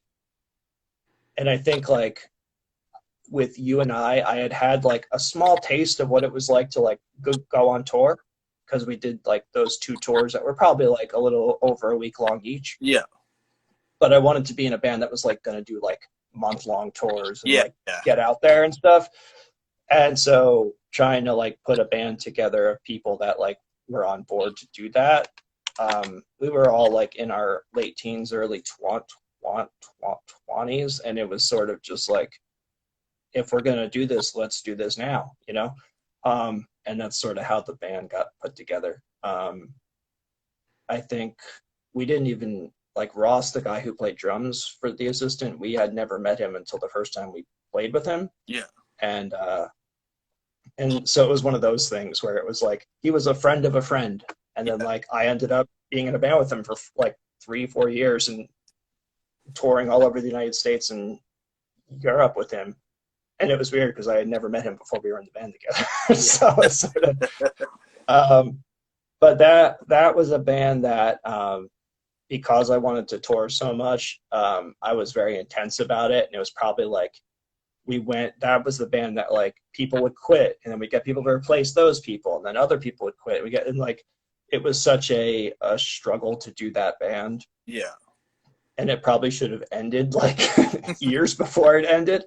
think like with you and I had had like a small taste of what it was like to like go on tour, because we did like those two tours that were probably like a little over a week long each. Yeah, But I wanted to be in a band that was like going to do like month-long tours and yeah, like yeah, get out there and stuff. And so trying to like put a band together of people that like were on board to do that. We were all like in our late teens, early 20s, and it was sort of just like, if we're going to do this, let's do this now. And that's sort of how the band got put together. I think we didn't even like Ross, the guy who played drums for the assistant. We had never met him until the first time we played with him, yeah, and so it was one of those things where it was like he was a friend of a friend, and then yeah, like I ended up being in a band with him for like 3-4 years and touring all over the United States and Europe with him. And it was weird because I had never met him before we were in the band together. So it's sort of, um, but that was a band that, because I wanted to tour so much, I was very intense about it. And it was probably like that was the band that like people would quit, and then we get people to replace those people, and then other people would quit. And like, it was such a struggle to do that band. yeah, And it probably should have ended like years before it ended.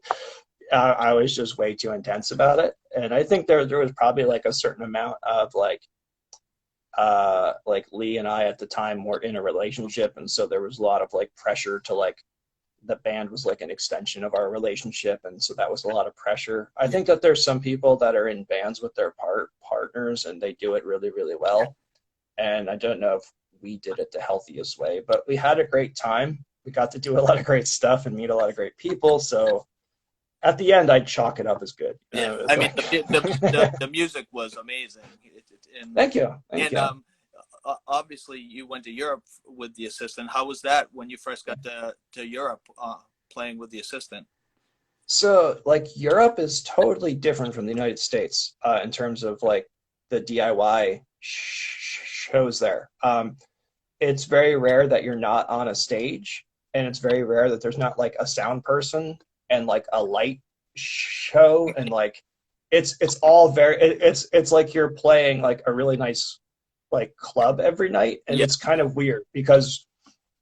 I was just way too intense about it. And I think there was probably like a certain amount of like Lee and I at the time were in a relationship, and so there was a lot of like pressure to like, the band was like an extension of our relationship, and so that was a lot of pressure. I yeah, think that there's some people that are in bands with their partners and they do it really, really well. And I don't know if we did it the healthiest way, but we had a great time. We got to do a lot of great stuff and meet a lot of great people. So at the end, I'd chalk it up as good. yeah. It's I mean, like, the music was amazing, and thank you, thank and you. obviously you went to Europe with the assistant. How was that when you first got to Europe, playing with the assistant? So like Europe is totally different from the United States, in terms of like the DIY shows there. It's very rare that you're not on a stage, and it's very rare that there's not like a sound person and like a light show, and like it's all it's like you're playing like a really nice like club every night, and Yeah, it's kind of weird because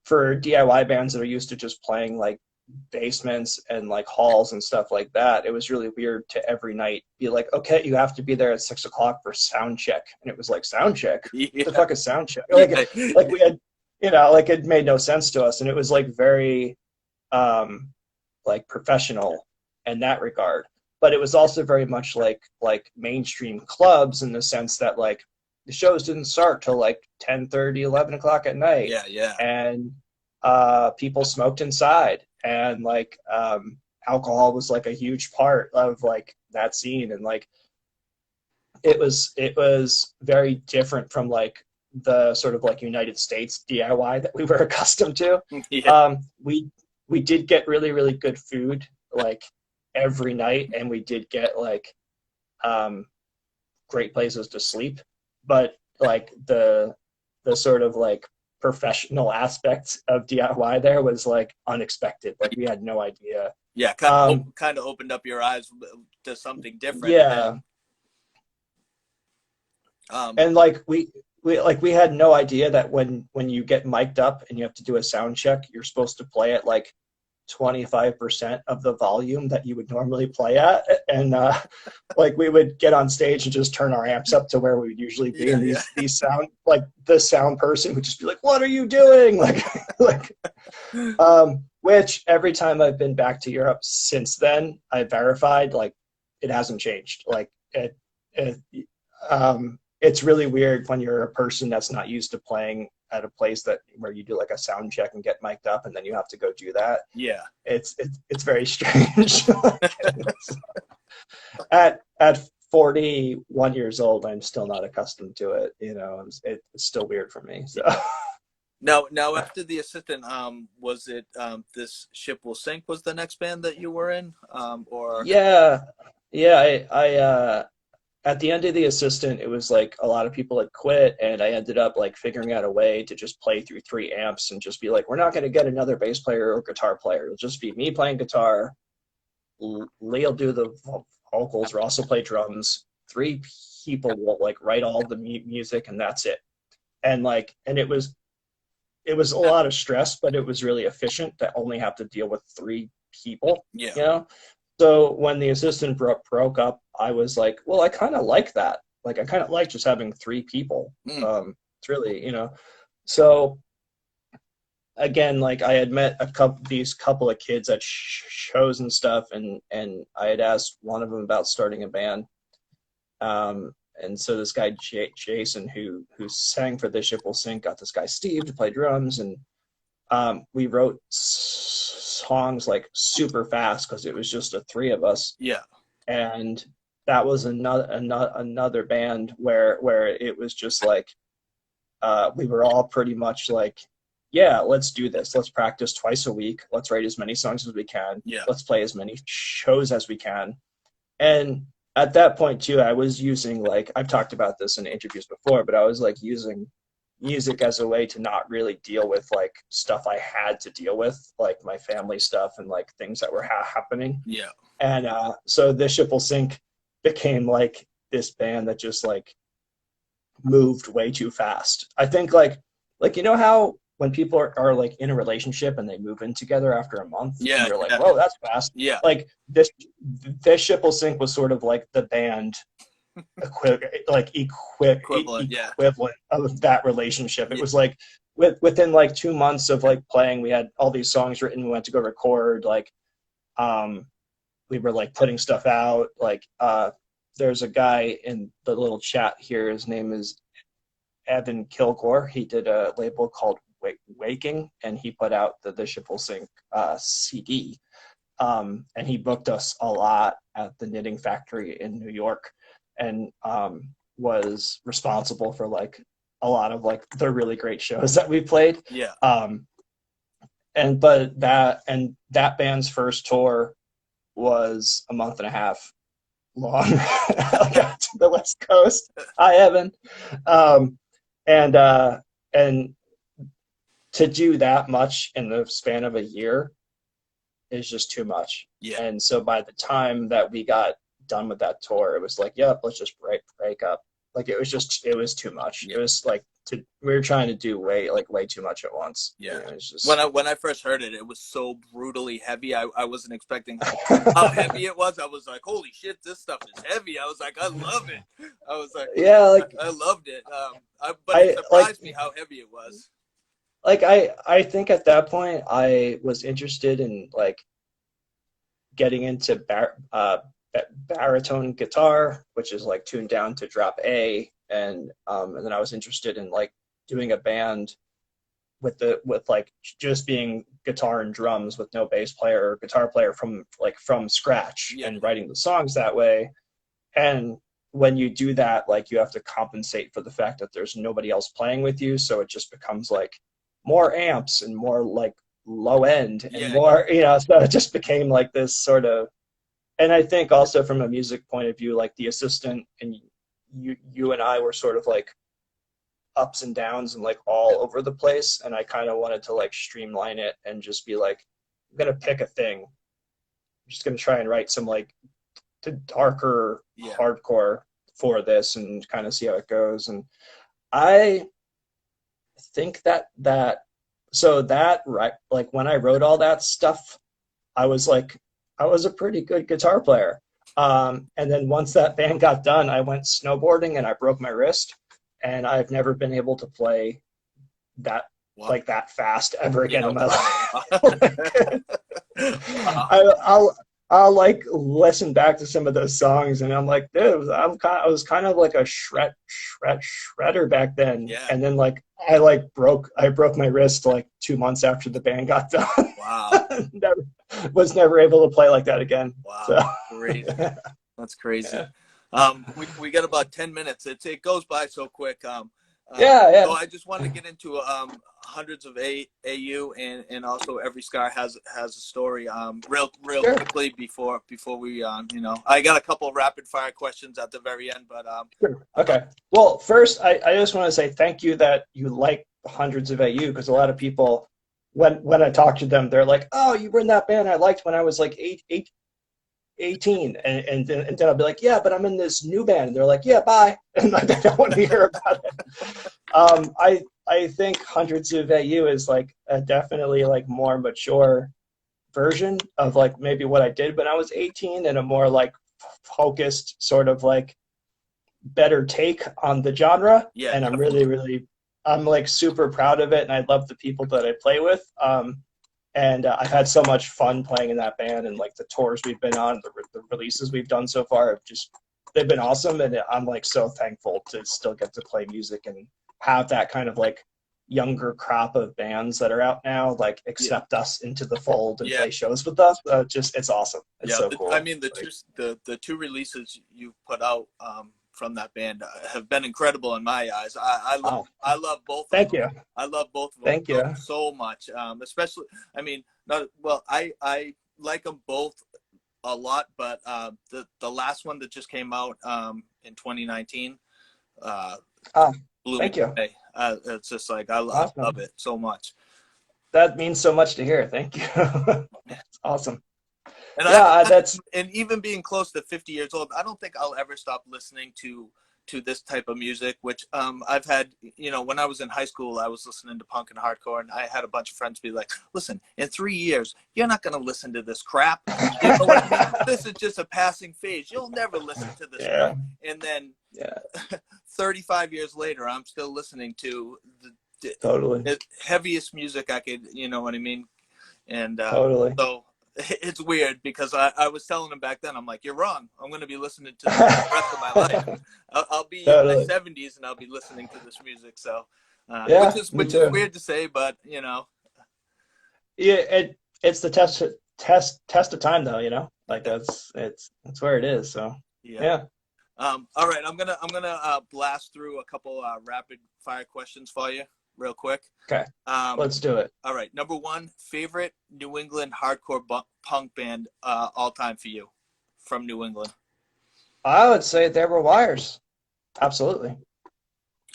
for DIY bands that are used to just playing like basements and like halls and stuff like that, it was really weird to every night be like, okay, you have to be there at 6 o'clock for sound check. And it was like, sound check? What the yeah, fuck is sound check? yeah, Like we had, like it made no sense to us. And it was like very, um, like professional in that regard. But it was also very much like mainstream clubs, in the sense that like the shows didn't start till like 10:30, 11 o'clock at night. yeah, yeah, And people smoked inside, and like alcohol was like a huge part of like that scene. And like it was very different from like the sort of like United States DIY that we were accustomed to. yeah, We did get really, really good food like every night, and we did get like um great places to sleep, but like the sort of like professional aspects of DIY there was like unexpected. Like we had no idea Yeah, Um, kind of opened up your eyes to something different. yeah, Um, and like we had no idea that when you get mic'd up and you have to do a sound check, you're supposed to play at like 25% of the volume that you would normally play at. And like we would get on stage and just turn our amps up to where we would usually be. yeah, And yeah. these sound like the sound person would just be like, "What are you doing?" Like, like, which every time I've been back to Europe since then, I verified like it hasn't changed. Like it it's really weird when you're a person that's not used to playing at a place that where you do like a sound check and get mic'd up and then you have to go do that. Yeah. It's very strange. At 41 years old, I'm still not accustomed to it. You know, it's still weird for me. So Now after the assistant, was it this ship will sink was the next band that you were in, or yeah, yeah. At the end of the assistant, it was like a lot of people had quit, and I ended up like figuring out a way to just play through three amps and just be like, we're not going to get another bass player or guitar player. It'll just be me playing guitar. Lee'll do the vocals, or also play drums. Three people will like write all the music, and that's it. And like, and it was a lot of stress, but it was really efficient to only have to deal with three people. yeah, You know, so when the assistant broke up, I was like, well, I kind of like that. Like, I kind of like just having three people. mm, It's really, So again, like I had met these couple of kids at shows and stuff, and I had asked one of them about starting a band. And so this guy Jason, who sang for This Ship Will Sink, got this guy Steve to play drums, and we wrote songs like super fast because it was just the three of us. yeah, And that was another band where it was just like we were all pretty much like, yeah, let's do this. Let's practice twice a week. Let's write as many songs as we can. yeah, Let's play as many shows as we can. And at that point too, I was using like I've talked about this in interviews before, but I was like using music as a way to not really deal with like stuff I had to deal with, like my family stuff and like things that were happening. yeah, And so This Ship Will Sink became like this band that just like moved way too fast. I think like you know how when people are like in a relationship and they move in together after a month and yeah, you're like, yeah, whoa, that's fast. yeah. Like this Ship Will Sink was sort of like the band Equivalent, yeah, equivalent of that relationship. It yeah, was like within like 2 months of like playing, we had all these songs written. We went to go record. Like um, we were like putting stuff out. Like there's a guy in the little chat here. His name is Evan Kilgore. He did a label called Waking, and he put out the Ship Will Sink CD. And he booked us a lot at the Knitting Factory in New York, and was responsible for like a lot of like the really great shows that we played. yeah, Um, but that band's first tour was a month and a half long. I got to the West Coast. Hi, Evan. Um, and to do that much in the span of a year is just too much. yeah, And so by the time that we got done with that tour, it was like, yep, let's just break up. Like it was too much. yeah. It was like we were trying to do way too much at once. Yeah. It was just When I first heard it, it was so brutally heavy. I wasn't expecting how heavy it was. I was like, holy shit, this stuff is heavy. I was like, I love it. I was like, yeah, like I loved it. But it I like surprised me how heavy it was. I think at that point I was interested in like getting into baritone guitar, which is like tuned down to drop A, and then I was interested in like doing a band with like just being guitar and drums with no bass player or guitar player from scratch Yeah, and writing the songs that way. And when you do that, like you have to compensate for the fact that there's nobody else playing with you, so it just becomes like more amps and more like low end and yeah, more, so it just became like this sort of. And I think also from a music point of view, like the assistant and you and I were sort of like ups and downs and like all over the place, and I kind of wanted to like streamline it and just be like, I'm gonna pick a thing just gonna try and write some like darker Yeah. hardcore for this and kind of see how it goes. And I think that right, like when I wrote all that stuff, I was like, I was a pretty good guitar player. And then once that band got done, I went snowboarding and I broke my wrist, and I've never been able to play that Wow. like that fast ever again Yeah. in my life. Wow. I'll like listen back to some of those songs, and I'm like, dude, I was kind of like a shredder back then, Yeah. and then like I broke my wrist like 2 months after the band got done. Wow. never was never able to play like that again. Wow. So Crazy. That's crazy. yeah, We got about 10 minutes. It goes by so quick. yeah. So I just wanted to get into hundreds of AU and also every scar has a story. Real Sure. quickly before we I got a couple of rapid fire questions at the very end, but Sure. Okay. Well, first, I just want to say thank you that you like hundreds of AU, because a lot of people, when I talk to them, they're like, "Oh, you were in that band I liked when I was like 18," and then I'll be like, "Yeah, but I'm in this new band." And they're like, "Yeah, bye," and like, I don't want to hear about it. I think hundreds of AU is like a definitely like more mature version of like maybe what I did when I was 18, and a more like focused sort of like better take on the genre. yeah, And definitely. I'm like super proud of it, and I love the people that I play with. And I've had so much fun playing in that band, and like the tours we've been on, the releases we've done so far have just, they've been awesome. And I'm like so thankful to still get to play music and have that kind of like younger crop of bands that are out now like Yeah, accept us into the fold and yeah, play shows with us. Just it's awesome. It's yeah. so I cool. mean, Like, the two releases you put out from that band have been incredible in my eyes. wow. I love both of Thank them. you. I love both of them Thank you. so much. Especially, I mean, not well. I like them both a lot, but the last one that just came out in 2019 uh, Ah, blew me thank you. away. It's just like I love Awesome. it so much. That means so much to hear. Thank you. It's awesome. And Yeah, that's and even being close to 50 years old, I don't think I'll ever stop listening to this type of music. Which I've had, when I was in high school, I was listening to punk and hardcore, and I had a bunch of friends be like, "Listen, in 3 years, you're not going to listen to this crap. You know what I mean? This is just a passing phase. You'll never listen to this yeah, crap." And then yeah, 35 years later, I'm still listening to totally, the heaviest music I could, you know what I mean? And totally. so it's weird because I was telling him back then, I'm like, you're wrong. I'm going to be listening to this the rest of my life. I'll be in my Totally. 70s and I'll be listening to this music. So, which Yeah, is me which is too. weird to say, but Yeah, it's the test of time though, like that's where it is. So yeah. yeah. All right, I'm gonna blast through a couple rapid fire questions for you, real quick. Okay, Um, let's do it. all right, number one, favorite New England hardcore punk band all time for you from New England. I would say there were wires. Absolutely.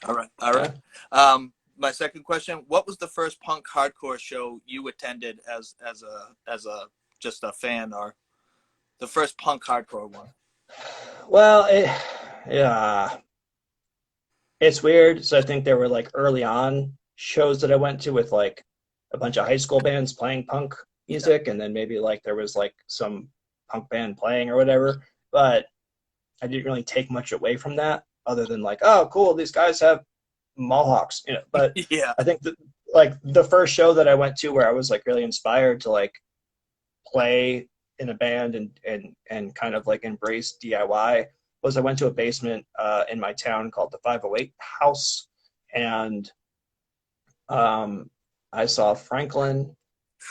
All right. All right. Yeah. My second question: what was the first punk hardcore show you attended as a just a fan, or the first punk hardcore one? Well, yeah, it's weird. So I think there were like early on shows that I went to with like a bunch of high school bands playing punk Yeah. music, and then maybe like there was like some punk band playing or whatever. But I didn't really take much away from that, other than like, oh, cool, these guys have mohawks, But Yeah. I think that like the first show that I went to where I was like really inspired to like play in a band and kind of like embrace DIY was I went to a basement in my town called the 508 House, and um, I saw Franklin,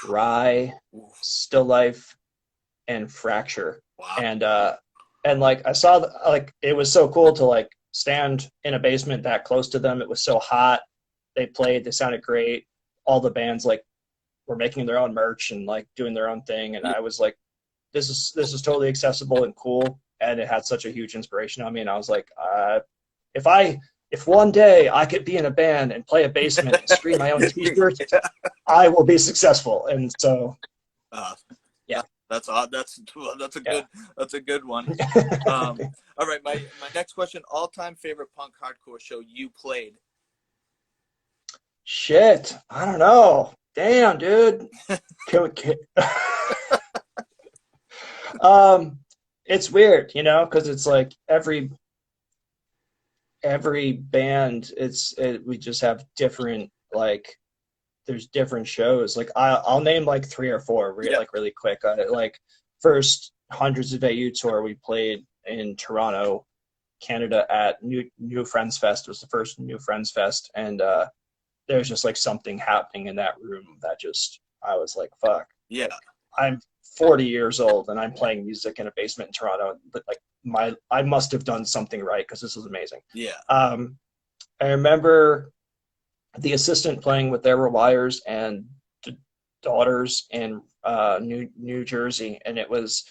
Rye, Oof. Still Life, and Fracture, Wow. and like I saw like it was so cool to like stand in a basement that close to them. It was so hot. They played. They sounded great. All the bands like were making their own merch and like doing their own thing, and Yeah. I was like, this is totally accessible and cool, and it had such a huge inspiration on me. And I was like, if I if one day I could be in a band and play a basement and scream my own t-shirts, Yeah. I will be successful. And so Uh, yeah, That's odd. That's a Yeah. good one. All right, my next question: all-time favorite punk hardcore show you played? Shit, I don't know. Damn, dude. Can, um, it's weird, because it's like every band, we just have different, like, there's different shows. Like I'll name like three or four Yeah, like really quick. Like first Hundreds of AU tour we played in Toronto, Canada at New Friends Fest. It was the first New Friends Fest, and there's just like something happening in that room that just I was like, fuck. yeah, Like I'm 40 years old and I'm playing music in a basement in Toronto. But like I must have done something right because this was amazing. yeah, I remember the assistant playing with There Were Wires and Daughters in New Jersey, and it was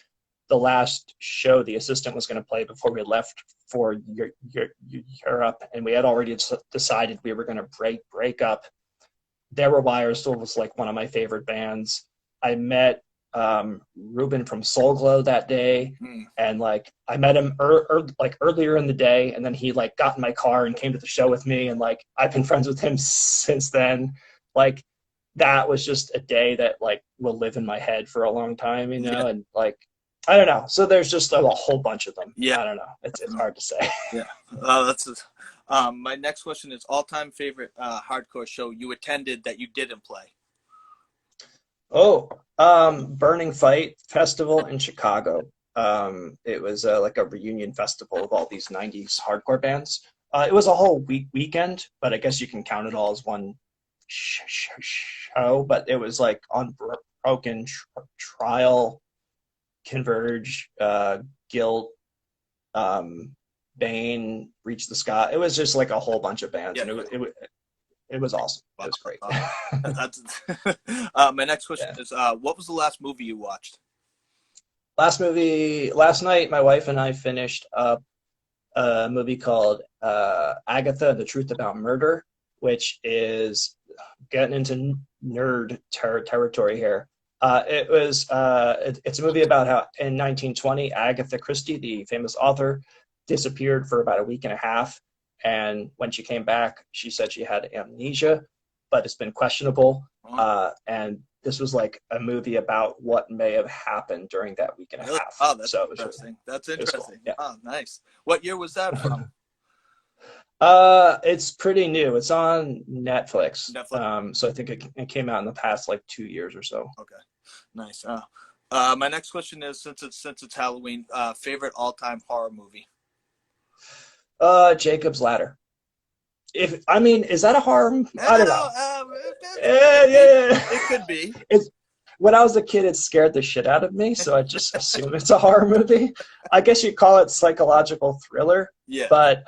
the last show the assistant was going to play before we left for Europe, and we had already decided we were going to break up. There Were Wires still was like one of my favorite bands. I met Ruben from Soul Glow that day, mm, and like I met him like earlier in the day, and then he like got in my car and came to the show with me, and like I've been friends with him since then. Like that was just a day that like will live in my head for a long time, yeah, and like I don't know. So there's just a whole bunch of them. yeah, I don't know. It's hard to say. yeah. That's my next question is all-time favorite hardcore show you attended that you didn't play. Oh, Burning Fight Festival in Chicago. It was like a reunion festival of all these 90s hardcore bands. It was a whole weekend, but I guess you can count it all as one show. But it was like Unbroken, Trial, Converge, Guilt, Bane, Reach the Sky. It was just like a whole bunch of bands, Yeah, and it was awesome. It was great. that's my next question Yeah. is what was the last movie you watched? Last night, my wife and I finished up a movie called Agatha and the Truth About Murder, which is getting into nerd territory here. It's a movie about how in 1920 Agatha Christie, the famous author, disappeared for about a week and a half, and when she came back, she said she had amnesia, but it's been questionable. Oh, And this was like a movie about what may have happened during that week and a really? half. Oh, that's So interesting. That's it was cool. interesting. Yeah. Oh, nice. What year was that from? It's pretty new. It's on Netflix. Netflix. So I think it came out in the past like 2 years or so. Okay, nice. My next question is since it's Halloween, favorite all-time horror movie? Jacob's Ladder. If I mean, is that a horror? I don't know. It could be. Yeah. It could be. It's when I was a kid, it scared the shit out of me, so I just assume it's a horror movie. I guess you call it psychological thriller, Yeah. but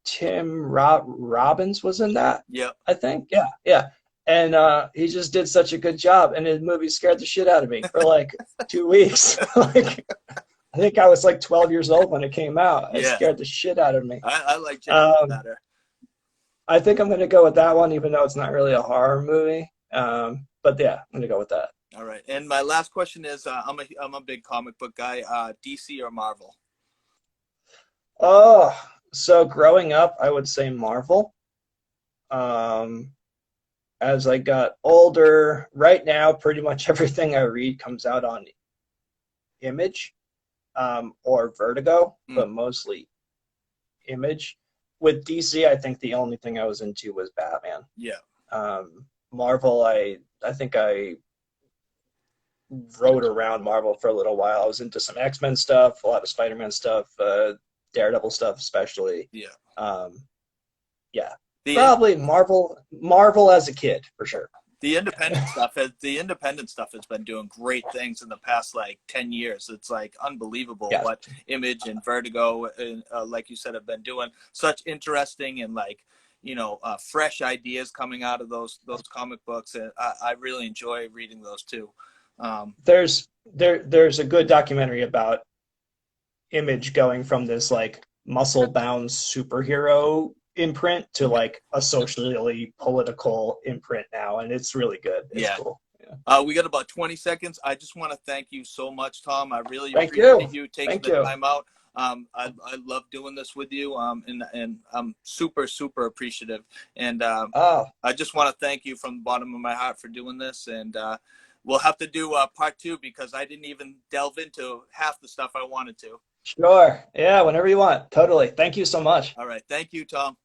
Tim Robbins was in that, Yep. I think. Yeah, yeah. And he just did such a good job, and his movie scared the shit out of me for like 2 weeks. Like I think I was like 12 years old when it came out. It Yeah. scared the shit out of me. I like Jacob Um, better. I think I'm going to go with that one, even though it's not really a horror movie. But yeah, I'm going to go with that. All right. And my last question is, I'm a big comic book guy. DC or Marvel? Oh, so growing up, I would say Marvel. Um, as I got older, right now, pretty much everything I read comes out on Image, or Vertigo, Mm. but mostly Image. With DC, I think the only thing I was into was Batman. Yeah. Marvel, I think I rode around Marvel for a little while. I was into some X-Men stuff, a lot of Spider-Man stuff, Daredevil stuff, especially. Yeah. Yeah, The probably Marvel as a kid for sure. the independent stuff has been doing great things in the past like 10 years. It's like unbelievable Yeah, what Image and Vertigo and like you said have been doing. Such interesting and like fresh ideas coming out of those comic books, and I really enjoy reading those too. there's a good documentary about Image going from this like muscle-bound superhero imprint to like a socially political imprint now, and it's really good. It's Yeah. cool. We got about 20 seconds. I just want to thank you so much, Tom. I really Thank you. appreciate you taking Thank the you. time out. I love doing this with you, and I'm super, super appreciative. And Oh, I just want to thank you from the bottom of my heart for doing this. And we'll have to do part two because I didn't even delve into half the stuff I wanted to. sure. Yeah, whenever you want. Totally. Thank you so much. All right. Thank you, Tom.